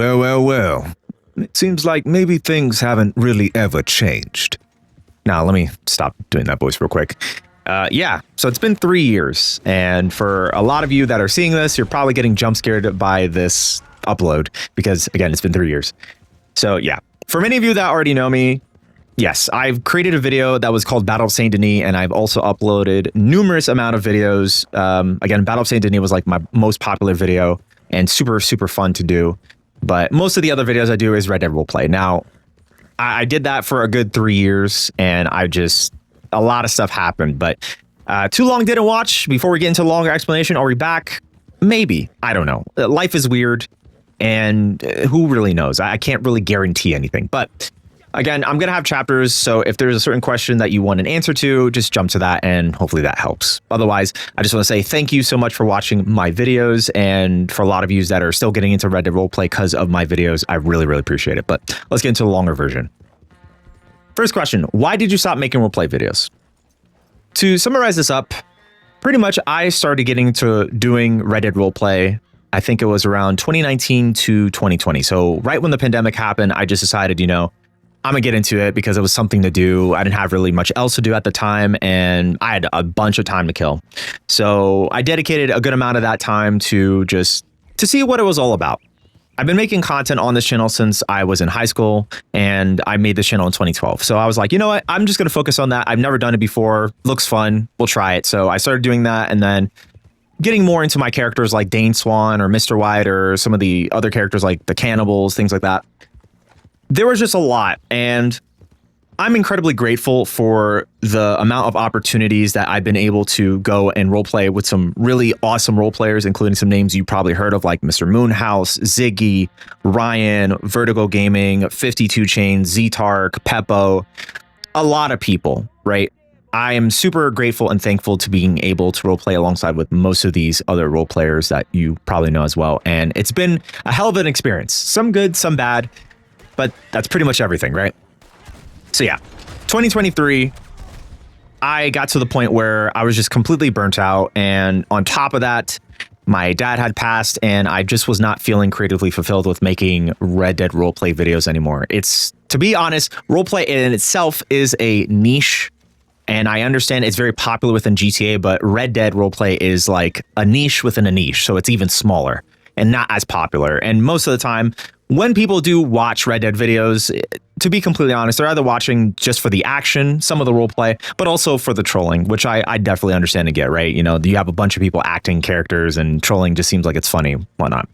Well. It seems like maybe things haven't really ever changed. Now, let me stop doing that voice real quick. So it's been 3 years, and for a lot of you that are seeing this, you're probably getting jump scared by this upload because, again, it's been 3 years. So yeah, for many of you that already know me, yes, I've created a video that was called Battle of Saint Denis, and I've also uploaded numerous amount of videos. Again, Battle of Saint Denis was like my most popular video and super, super fun to do. But most of the other videos I do is Red Dead Roleplay. Now, I did that for a good 3 years, and a lot of stuff happened. But too long didn't watch. Before we get into a longer explanation, are we back? Maybe. I don't know. Life is weird, and who really knows? I can't really guarantee anything. But again, I'm going to have chapters, so if there's a certain question that you want an answer to, just jump to that, and hopefully that helps. Otherwise, I just want to say thank you so much for watching my videos, and for a lot of you that are still getting into Red Dead Roleplay because of my videos, I really, really appreciate it. But let's get into the longer version. First question, why did you stop making roleplay videos? To summarize this up, pretty much I started getting into doing Red Dead Roleplay, I think it was around 2019 to 2020. So right when the pandemic happened, I just decided, I'm gonna get into it because it was something to do. I didn't have really much else to do at the time, and I had a bunch of time to kill. So I dedicated a good amount of that time to see what it was all about. I've been making content on this channel since I was in high school, and I made this channel in 2012. So I was like, you know what? I'm just gonna focus on that. I've never done it before. Looks fun. We'll try it. So I started doing that, and then getting more into my characters like Dane Swan or Mr. White or some of the other characters like the cannibals, things like that. There was just a lot, and I'm incredibly grateful for the amount of opportunities that I've been able to go and roleplay with some really awesome role players, including some names you probably heard of like Mr. Moonhouse, Ziggy, Ryan, Vertigo Gaming, 52 Chains, Z-Tark, Peppo, a lot of people, right? I am super grateful and thankful to being able to roleplay alongside with most of these other role players that you probably know as well. And it's been a hell of an experience. Some good, some bad. But that's pretty much everything, right? So yeah, 2023, I got to the point where I was just completely burnt out. And on top of that, my dad had passed, and I just was not feeling creatively fulfilled with making Red Dead roleplay videos anymore. To be honest, roleplay in itself is a niche. And I understand it's very popular within GTA, but Red Dead roleplay is like a niche within a niche. So it's even smaller and not as popular. And most of the time, when people do watch Red Dead videos, to be completely honest, they're either watching just for the action, some of the roleplay, but also for the trolling, which I definitely understand and get, right? You have a bunch of people acting characters, and trolling just seems like it's funny. Why not?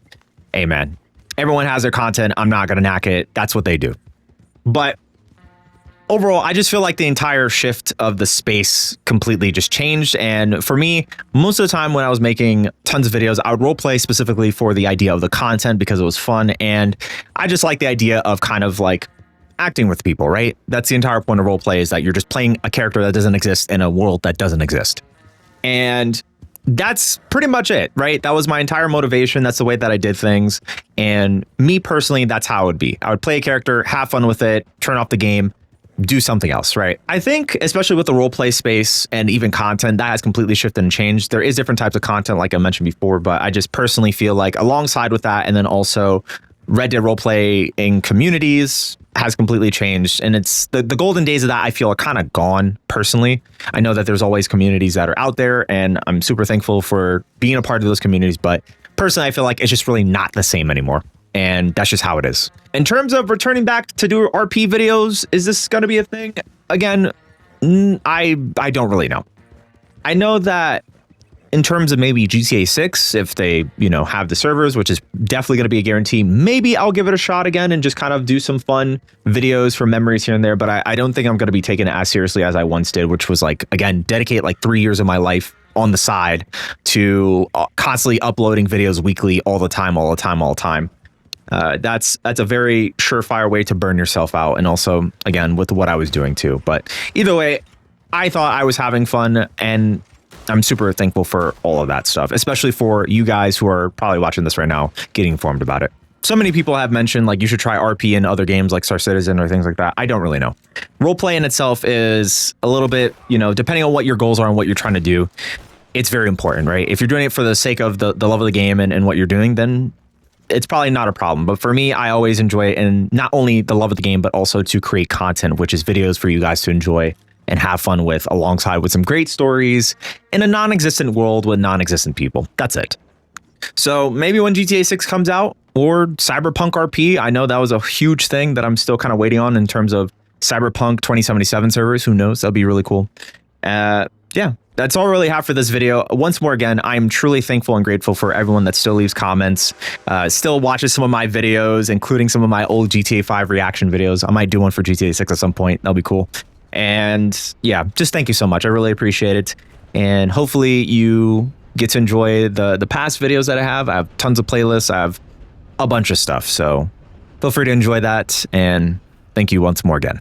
Amen. Everyone has their content. I'm not going to knock it. That's what they do. But overall, I just feel like the entire shift of the space completely just changed. And for me, most of the time when I was making tons of videos, I would roleplay specifically for the idea of the content because it was fun. And I just like the idea of kind of like acting with people, right? That's the entire point of roleplay, is that you're just playing a character that doesn't exist in a world that doesn't exist. And that's pretty much it, right? That was my entire motivation. That's the way that I did things. And me personally, that's how it would be. I would play a character, have fun with it, turn off the game, do something else, right? I think, especially with the roleplay space and even content, that has completely shifted and changed. There is different types of content, like I mentioned before, but I just personally feel like alongside with that, and then also Red Dead roleplay in communities has completely changed. And it's the golden days of that, I feel, are kind of gone personally. I know that there's always communities that are out there, and I'm super thankful for being a part of those communities. But personally, I feel like it's just really not the same anymore. And that's just how it is. In terms of returning back to do RP videos, is this going to be a thing? Again, I don't really know. I know that in terms of maybe GTA 6, if they, have the servers, which is definitely going to be a guarantee, maybe I'll give it a shot again and just kind of do some fun videos for memories here and there. But I don't think I'm going to be taking it as seriously as I once did, which was like, again, dedicate like 3 years of my life on the side to constantly uploading videos weekly all the time. That's a very surefire way to burn yourself out. And also, again, with what I was doing too. But either way, I thought I was having fun, and I'm super thankful for all of that stuff, especially for you guys who are probably watching this right now, getting informed about it. So many people have mentioned like you should try RP in other games like Star Citizen or things like that. I don't really know. Roleplay in itself is a little bit, depending on what your goals are and what you're trying to do, it's very important, right? If you're doing it for the sake of the love of the game and what you're doing, then it's probably not a problem. But for me, I always enjoy it, and not only the love of the game, but also to create content, which is videos for you guys to enjoy and have fun with, alongside with some great stories in a non-existent world with non-existent people. That's it. So maybe when GTA 6 comes out, or Cyberpunk RP, I know that was a huge thing that I'm still kind of waiting on in terms of Cyberpunk 2077 servers. Who knows? That'll be really cool. Yeah, that's all I really have for this video. Once more, again, I'm truly thankful and grateful for everyone that still leaves comments, still watches some of my videos, including some of my old GTA 5 reaction videos. I might do one for GTA 6 at some point. That'll be cool. And yeah, just thank you so much. I really appreciate it. And hopefully you get to enjoy the past videos that I have. I have tons of playlists. I have a bunch of stuff. So feel free to enjoy that. And thank you once more again.